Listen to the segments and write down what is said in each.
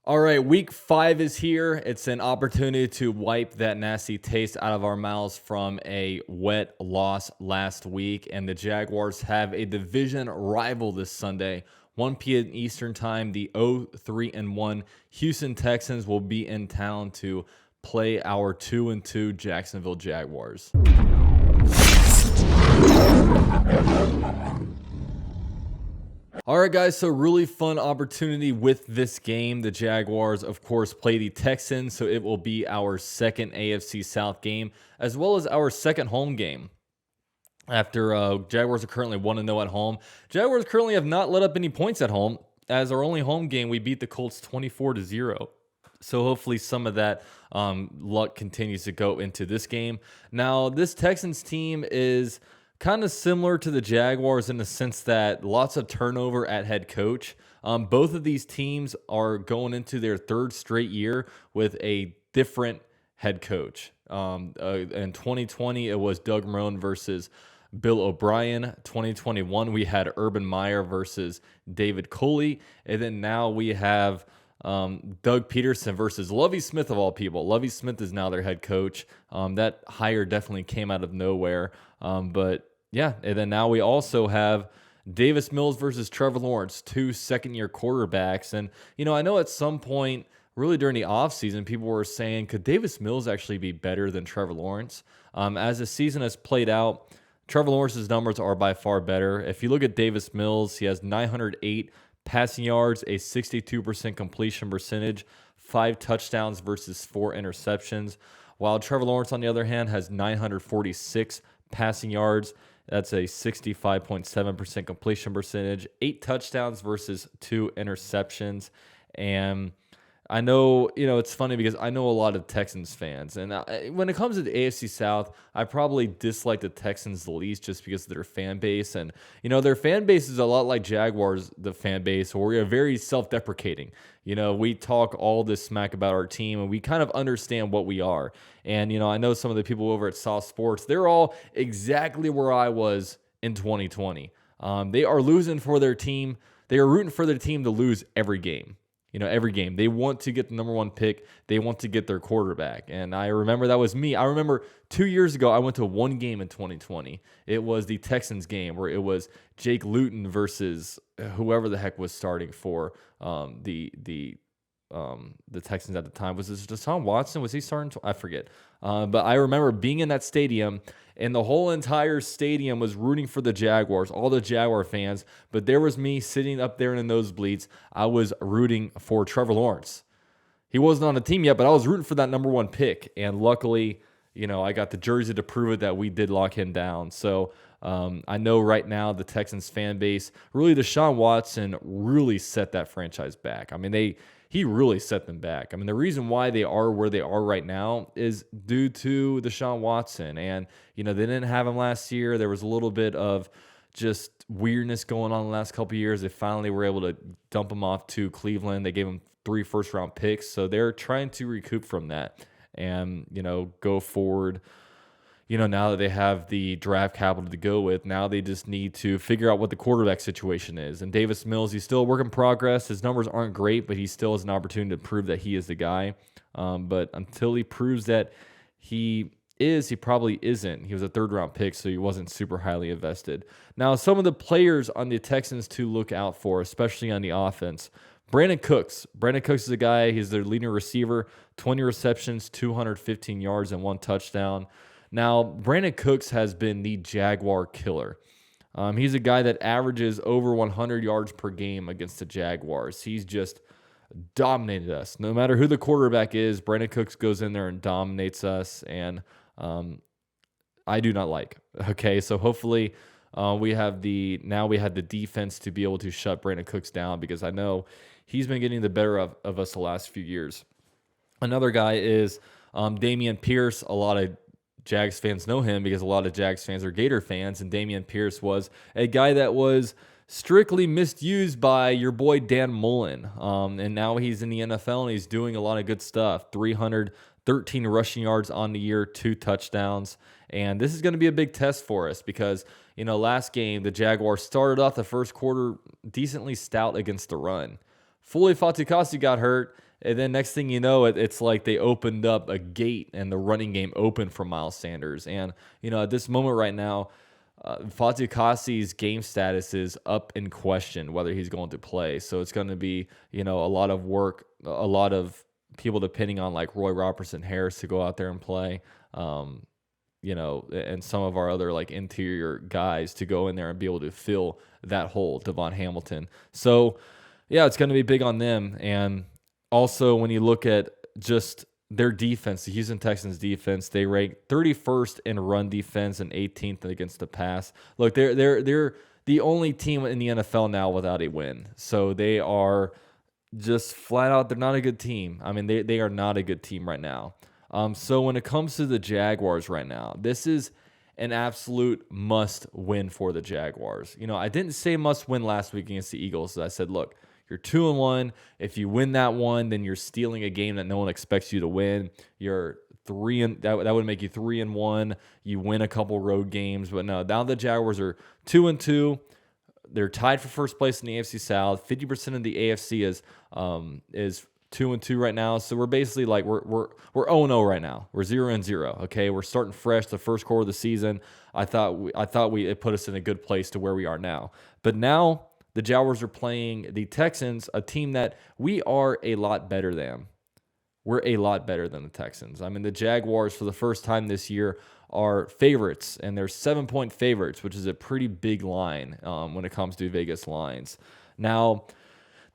All right, week 5 is here. It's an opportunity to wipe that nasty taste out of our mouths from a wet loss last week. And the Jaguars have a division rival this Sunday, 1 p.m. Eastern Time. The 0-3-1 Houston Texans will be in town to play our 2-2 Jacksonville Jaguars. All right, guys, so really fun opportunity with this game. The Jaguars, of course, play the Texans, so it will be our second AFC South game, as well as our second home game. After Jaguars are currently 1-0 at home. Jaguars currently have not let up any points at home. As our only home game, we beat the Colts 24-0. So hopefully some of that luck continues to go into this game. Now, this Texans team is kind of similar to the Jaguars in the sense that lots of turnover at head coach. Both of these teams are going into their third straight year with a different head coach. In 2020, it was Doug Marrone versus Bill O'Brien. 2021, we had Urban Meyer versus David Culley. And then now we have Doug Peterson versus Lovie Smith of all people. Lovie Smith is now their head coach. That hire definitely came out of nowhere. But yeah, and then now we also have Davis Mills versus Trevor Lawrence, two second-year quarterbacks. And, I know at some point, really during the offseason, people were saying, could Davis Mills actually be better than Trevor Lawrence? As the season has played out, Trevor Lawrence's numbers are by far better. If you look at Davis Mills, he has 908 passing yards, a 62% completion percentage, 5 touchdowns versus 4 interceptions, while Trevor Lawrence, on the other hand, has 946 passing yards. That's a 65.7% completion percentage, 8 touchdowns versus 2 interceptions. And I know, it's funny because I know a lot of Texans fans. And when it comes to the AFC South, I probably dislike the Texans the least just because of their fan base. And, their fan base is a lot like Jaguars, the fan base, where we are very self-deprecating. We talk all this smack about our team, and we kind of understand what we are. And, I know some of the people over at South Sports, they're all exactly where I was in 2020. They are losing for their team. They are rooting for their team to lose every game. Every game. They want to get the number 1 pick. They want to get their quarterback. And I remember that was me. I remember 2 years ago, I went to one game in 2020. It was the Texans game where it was Jake Luton versus whoever the heck was starting for the Texans at the time. Was this Deshaun Watson? Was he starting? I forget. But I remember being in that stadium, and the whole entire stadium was rooting for the Jaguars, all the Jaguar fans. But there was me sitting up there in the nosebleeds. I was rooting for Trevor Lawrence. He wasn't on the team yet, but I was rooting for that number 1 pick. And luckily, I got the jersey to prove it that we did lock him down. So I know right now the Texans fan base, really Deshaun Watson really set that franchise back. I mean, he really set them back. I mean, the reason why they are where they are right now is due to Deshaun Watson. And, they didn't have him last year. There was a little bit of just weirdness going on the last couple of years. They finally were able to dump him off to Cleveland. They gave him 3 first-round picks. So they're trying to recoup from that and, go forward. Now that they have the draft capital to go with, now they just need to figure out what the quarterback situation is. And Davis Mills, he's still a work in progress. His numbers aren't great, but he still has an opportunity to prove that he is the guy. But until he proves that he probably isn't. He was a 3rd-round pick, so he wasn't super highly invested. Now, some of the players on the Texans to look out for, especially on the offense, Brandon Cooks. Brandon Cooks is a guy, he's their leading receiver, 20 receptions, 215 yards, and 1 touchdown. Now, Brandon Cooks has been the Jaguar killer. He's a guy that averages over 100 yards per game against the Jaguars. He's just dominated us. No matter who the quarterback is, Brandon Cooks goes in there and dominates us, and I do not like. Okay, so hopefully we have the defense to be able to shut Brandon Cooks down, because I know he's been getting the better of us the last few years. Another guy is Damien Pierce. A lot of Jags fans know him because a lot of Jags fans are Gator fans, and Damien Pierce was a guy that was strictly misused by your boy Dan Mullen. And now he's in the NFL, and he's doing a lot of good stuff. 313 rushing yards on the year, 2 touchdowns. And this is going to be a big test for us because, last game, the Jaguars started off the first quarter decently stout against the run. Fully Fatukasi got hurt, And then next thing you know, it's like they opened up a gate and the running game opened for Miles Sanders. And, at this moment right now, Fatukasi's game status is up in question whether he's going to play. So it's going to be, a lot of work, a lot of people depending on like Roy Robertson Harris to go out there and play. And some of our other like interior guys to go in there and be able to fill that hole, Devon Hamilton. So, yeah, it's going to be big on them. And also, when you look at just their defense, the Houston Texans defense, they rank 31st in run defense and 18th against the pass. Look, they're the only team in the NFL now without a win. So they are just flat out, they're not a good team. I mean, they are not a good team right now. So when it comes to the Jaguars right now, this is an absolute must win for the Jaguars. I didn't say must win last week against the Eagles. I said, look, you're 2-1. If you win that one, then you're stealing a game that no one expects you to win. You're that would make you 3-1. You win a couple road games, but no. Now the Jaguars are 2-2. They're tied for first place in the AFC South. 50% of the AFC is 2-2 right now. So we're basically like we're 0-0 right now. We're 0-0. Okay, we're starting fresh the first quarter of the season. I thought it put us in a good place to where we are now. But now the Jaguars are playing the Texans, a team that we are a lot better than. We're a lot better than the Texans. I mean, the Jaguars for the first time this year are favorites, and they're 7-point favorites, which is a pretty big line when it comes to Vegas lines. Now,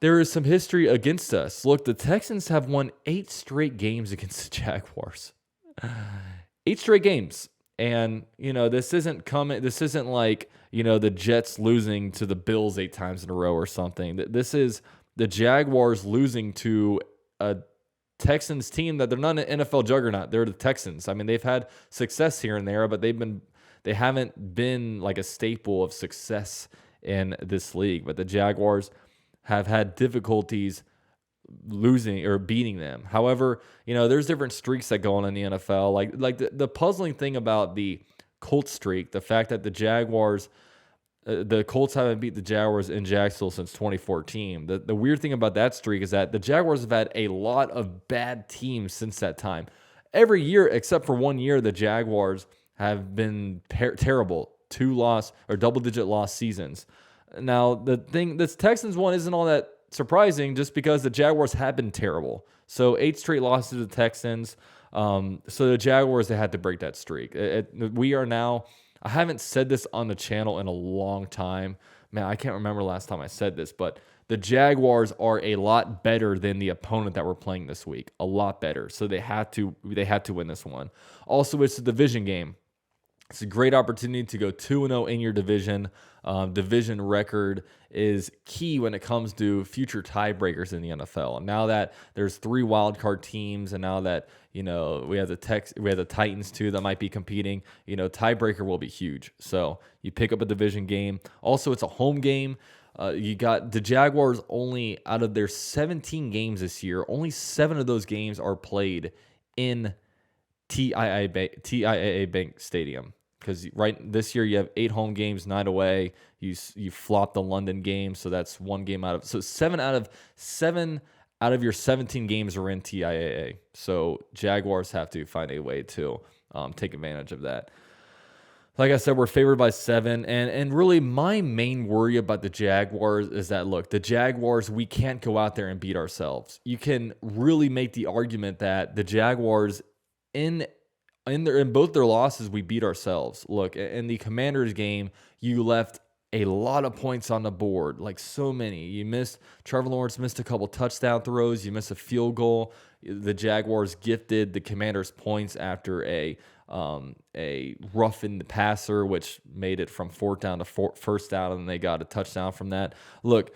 there is some history against us. Look, the Texans have won 8 straight games against the Jaguars. 8 straight games. And, this isn't like, the Jets losing to the Bills 8 times in a row or something. This is the Jaguars losing to a Texans team that they're not an NFL juggernaut. They're the Texans. I mean, they've had success here and there, but they haven't been like a staple of success in this league. But the Jaguars have had difficulties losing or beating them. However, there's different streaks that go on in the NFL. Like the puzzling thing about the Colts streak, the fact that the Colts haven't beat the Jaguars in Jacksonville since 2014. The weird thing about that streak is that the Jaguars have had a lot of bad teams since that time. Every year, except for 1 year, the Jaguars have been terrible. 2-loss or double-digit loss seasons. Now, this Texans one isn't all that surprising just because the Jaguars have been terrible. So 8 straight losses to the Texans. So the Jaguars, they had to break that streak. We are now, I haven't said this on the channel in a long time. Man, I can't remember last time I said this, but the Jaguars are a lot better than the opponent that we're playing this week. A lot better. So they had to win this one. Also, it's a division game. It's a great opportunity to go 2-0 in your division. Division record is key when it comes to future tiebreakers in the NFL. And now that there's 3 wildcard teams, and now that we have the Titans too that might be competing, tiebreaker will be huge. So you pick up a division game. Also, it's a home game. You got the Jaguars only out of their 17 games this year, only 7 of those games are played in TIAA Bank Stadium. Because this year you have 8 home games, 9 away. You flopped the London game, so that's 1 game out of. So 7 out of your 17 games are in TIAA. So Jaguars have to find a way to take advantage of that. Like I said, we're favored by 7, and really my main worry about the Jaguars is that, look, the Jaguars, we can't go out there and beat ourselves. You can really make the argument that the Jaguars in both their losses, we beat ourselves. Look, in the Commanders game, you left a lot of points on the board, like so many. Trevor Lawrence missed a couple touchdown throws. You missed a field goal. The Jaguars gifted the Commanders points after a roughened passer, which made it from 4th down to first down, and they got a touchdown from that. Look,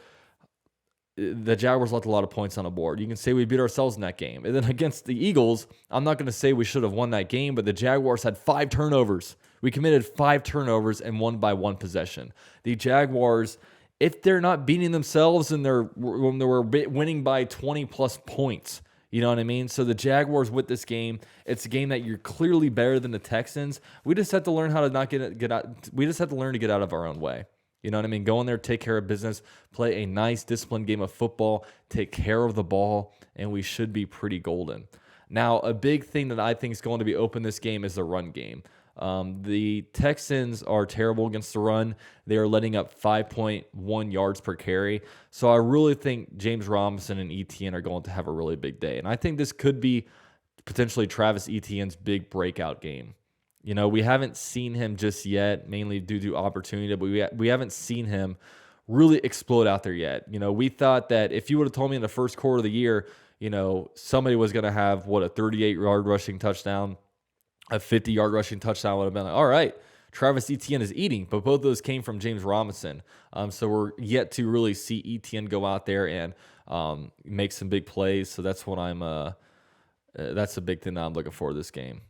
the Jaguars left a lot of points on the board. You can say we beat ourselves in that game. And then against the Eagles, I'm not going to say we should have won that game, but the Jaguars had 5 turnovers. We committed 5 turnovers and won by 1 possession. The Jaguars, if they're not beating themselves and when they were winning by 20-plus points, you know what I mean? So the Jaguars with this game, it's a game that you're clearly better than the Texans. We just have to learn how to not get out. We just have to learn to get out of our own way. You know what I mean? Go in there, take care of business, play a nice, disciplined game of football, take care of the ball, and we should be pretty golden. Now, a big thing that I think is going to be open this game is the run game. The Texans are terrible against the run. They are letting up 5.1 yards per carry. So I really think James Robinson and ETN are going to have a really big day. And I think this could be potentially Travis Etienne's big breakout game. You know, we haven't seen him just yet, mainly due to opportunity, but we haven't seen him really explode out there yet. You know, we thought that if you would have told me in the first quarter of the year, you know, somebody was going to have, a 38-yard rushing touchdown, a 50-yard rushing touchdown, would have been like, all right, Travis Etienne is eating. But both of those came from James Robinson. So we're yet to really see Etienne go out there and make some big plays. So that's what that's a big thing that I'm looking for this game.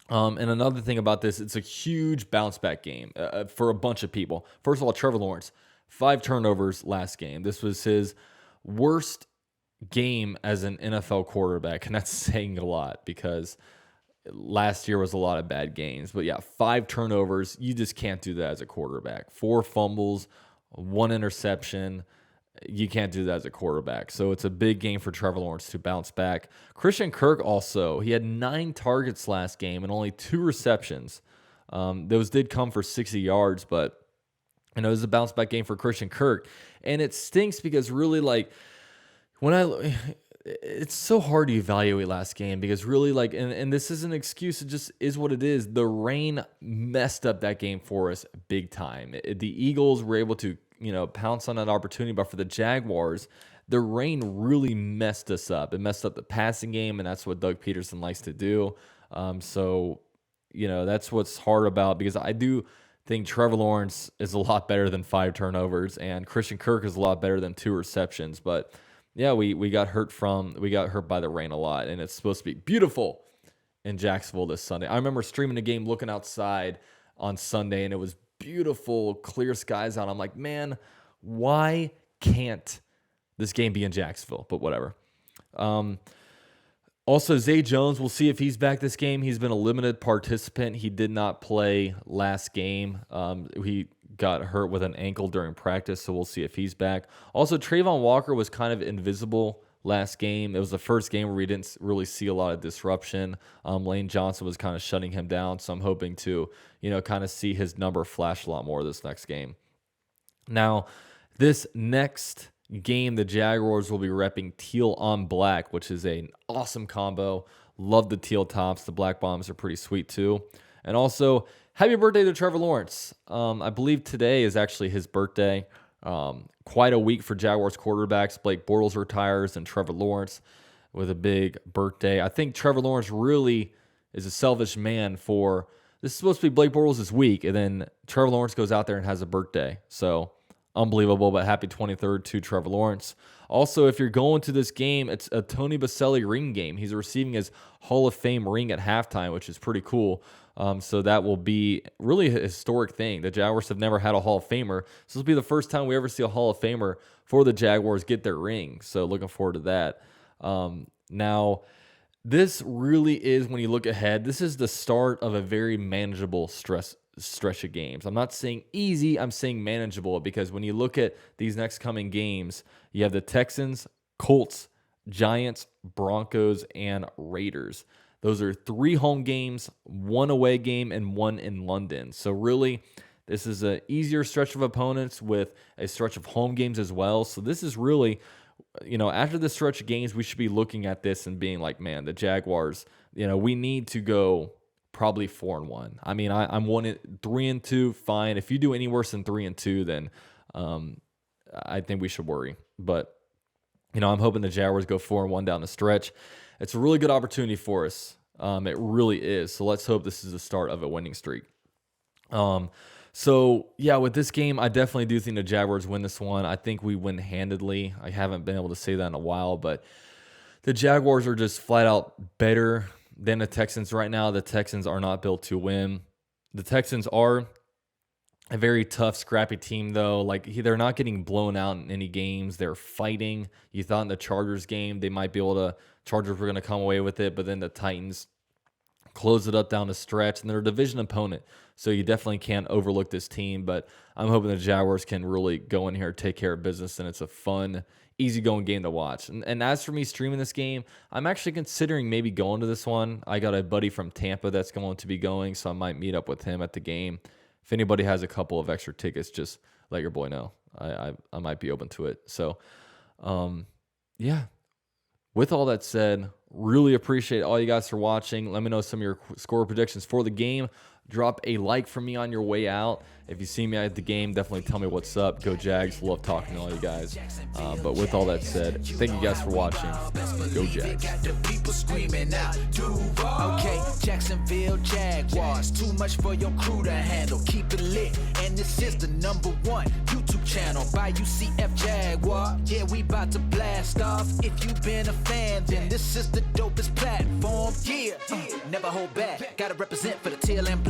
And another thing about this, it's a huge bounce back game for a bunch of people. First of all, Trevor Lawrence, 5 turnovers last game. This was his worst game as an NFL quarterback, and that's saying a lot because last year was a lot of bad games. But yeah, 5 turnovers, you just can't do that as a quarterback. 4 fumbles, 1 interception. You can't do that as a quarterback. So it's a big game for Trevor Lawrence to bounce back. Christian Kirk also, he had 9 targets last game and only 2 receptions. Those did come for 60 yards, but it was a bounce back game for Christian Kirk. And it stinks because really, like, it's so hard to evaluate last game because really, like, and this is an excuse, it just is what it is. The rain messed up that game for us big time. The Eagles were able to, pounce on that opportunity, but for the Jaguars, the rain really messed us up. It messed up the passing game, and that's what Doug Peterson likes to do. So, that's what's hard about, because I do think Trevor Lawrence is a lot better than 5 turnovers, and Christian Kirk is a lot better than 2 receptions. But yeah, we got hurt by the rain a lot, and it's supposed to be beautiful in Jacksonville this Sunday. I remember streaming the game, looking outside on Sunday, and it was beautiful, clear skies out. I'm like, man, why can't this game be in Jacksonville? But whatever. Also, Zay Jones, we'll see if he's back this game. He's been a limited participant. He did not play last game. He got hurt with an ankle during practice, so we'll see if he's back. Also, Trayvon Walker was kind of invisible last game. It was the first game where we didn't really see a lot of disruption. Lane Johnson was kind of shutting him down, so I'm hoping to, kind of see his number flash a lot more this next game. Now, this next game, the Jaguars will be repping teal on black, which is an awesome combo. Love the teal tops. The black bottoms are pretty sweet too. And also, happy birthday to Trevor Lawrence. I believe today is actually his birthday. Quite a week for Jaguars quarterbacks. Blake Bortles retires and Trevor Lawrence with a big birthday. I think Trevor Lawrence really is a selfish man for, this is supposed to be Blake Bortles' week, and then Trevor Lawrence goes out there and has a birthday. So unbelievable, but happy 23rd to Trevor Lawrence. Also, if you're going to this game, it's a Tony Boselli ring game. He's receiving his Hall of Fame ring at halftime, which is pretty cool. So that will be really a historic thing. The Jaguars have never had a Hall of Famer. So this will be the first time we ever see a Hall of Famer for the Jaguars get their ring. So looking forward to that. Now, this really is, when you look ahead, this is the start of a very manageable stretch of games. I'm not saying easy, I'm saying manageable, because when you look at these next coming games, you have the Texans, Colts, Giants, Broncos, and Raiders. Those are 3 home games, 1 away game, and 1 in London. So really, this is an easier stretch of opponents with a stretch of home games as well. So this is really, after this stretch of games, we should be looking at this and being like, man, the Jaguars, we need to go probably 4-1. I mean, I'm 3-2, fine. If you do any worse than 3-2, then I think we should worry. But I'm hoping the Jaguars go 4-1 down the stretch. It's a really good opportunity for us. It really is. So let's hope this is the start of a winning streak. So yeah, with this game, I definitely do think the Jaguars win this one. I think we win handedly. I haven't been able to say that in a while, but the Jaguars are just flat out better than the Texans right now. The Texans are not built to win. The Texans are a very tough, scrappy team, though. Like, they're not getting blown out in any games. They're fighting. You thought in the Chargers game, Chargers were going to come away with it, but then the Titans close it up down the stretch, and they're a division opponent. So you definitely can't overlook this team, but I'm hoping the Jaguars can really go in here, take care of business, and it's a fun, easygoing game to watch. And as for me streaming this game, I'm actually considering maybe going to this one. I got a buddy from Tampa that's going to be going, so I might meet up with him at the game. If anybody has a couple of extra tickets, just let your boy know. I might be open to it. So, yeah. With all that said, really appreciate all you guys for watching. Let me know some of your score predictions for the game. Drop a like for me on your way out. If you see me at the game, definitely tell me what's up. Go Jags. Love talking to all you guys. But with all that said, thank you guys for watching. Go Jags. Okay, Jacksonville Jaguars. Too much for your crew to handle. Keep it lit. And this is the #1 YouTube channel by UCF Jaguar. Yeah, we about to blast off. If you've been a fan, then this is the dopest platform. Yeah, never hold back. Gotta represent for the tail and